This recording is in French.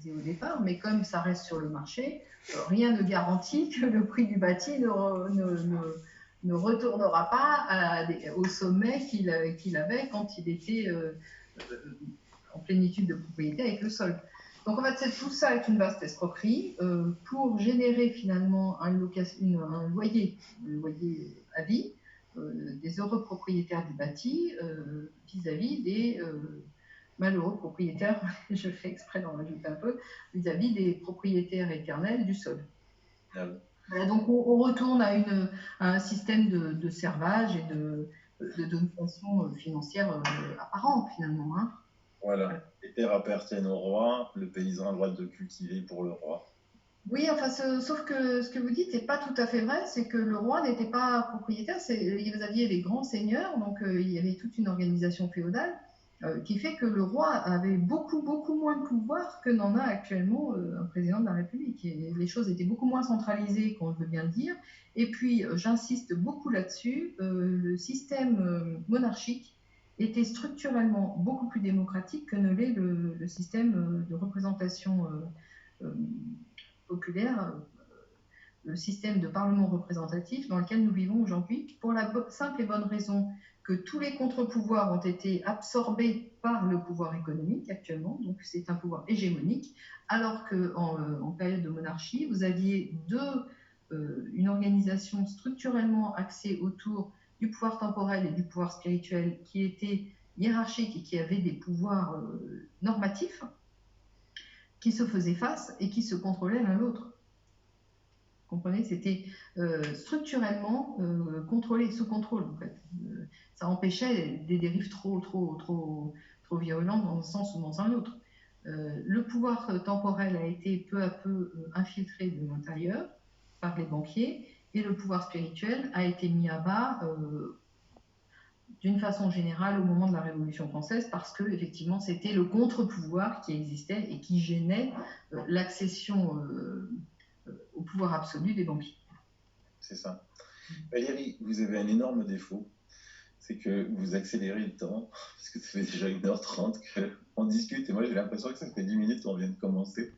disait au départ, mais comme ça reste sur le marché, rien ne garantit que le prix du bâti ne retournera pas au sommet qu'il avait quand il était en plénitude de propriété avec le sol. Donc en fait, tout ça est une vaste escroquerie pour générer finalement un loyer à vie des heureux propriétaires du bâti vis-à-vis des malheureux propriétaires, je fais exprès d'en rajouter un peu, vis-à-vis des propriétaires éternels du sol. Voilà, donc on retourne à un système de servage et de domination financière apparente finalement. Hein. Voilà. Les terres appartiennent au roi, le paysan a le droit de cultiver pour le roi. Oui, enfin, sauf que ce que vous dites n'est pas tout à fait vrai, c'est que le roi n'était pas propriétaire, vous aviez les grands seigneurs, donc il y avait toute une organisation féodale qui fait que le roi avait beaucoup, beaucoup moins de pouvoir que n'en a actuellement un président de la République. Et les choses étaient beaucoup moins centralisées, qu'on veut bien le dire. Et puis, j'insiste beaucoup là-dessus, le système monarchique était structurellement beaucoup plus démocratique que ne l'est le système de représentation euh, populaire, le système de parlement représentatif dans lequel nous vivons aujourd'hui, pour la simple et bonne raison que tous les contre-pouvoirs ont été absorbés par le pouvoir économique actuellement, donc c'est un pouvoir hégémonique, alors qu'en période de monarchie, vous aviez une organisation structurellement axée autour du pouvoir temporel et du pouvoir spirituel qui était hiérarchique et qui avait des pouvoirs normatifs qui se faisaient face et qui se contrôlaient l'un l'autre. Vous comprenez, c'était structurellement contrôlé, sous contrôle en fait. Ça empêchait des dérives trop virulentes dans un sens ou dans un autre. Le pouvoir temporel a été peu à peu infiltré de l'intérieur par les banquiers et le pouvoir spirituel a été mis à bas d'une façon générale au moment de la Révolution française parce que effectivement c'était le contre-pouvoir qui existait et qui gênait l'accession au pouvoir absolu des banquiers. C'est ça. Valérie, vous avez un énorme défaut, c'est que vous accélérez le temps, parce que ça fait déjà 1h30 qu'on discute, et moi j'ai l'impression que ça fait 10 minutes qu'on vient de commencer.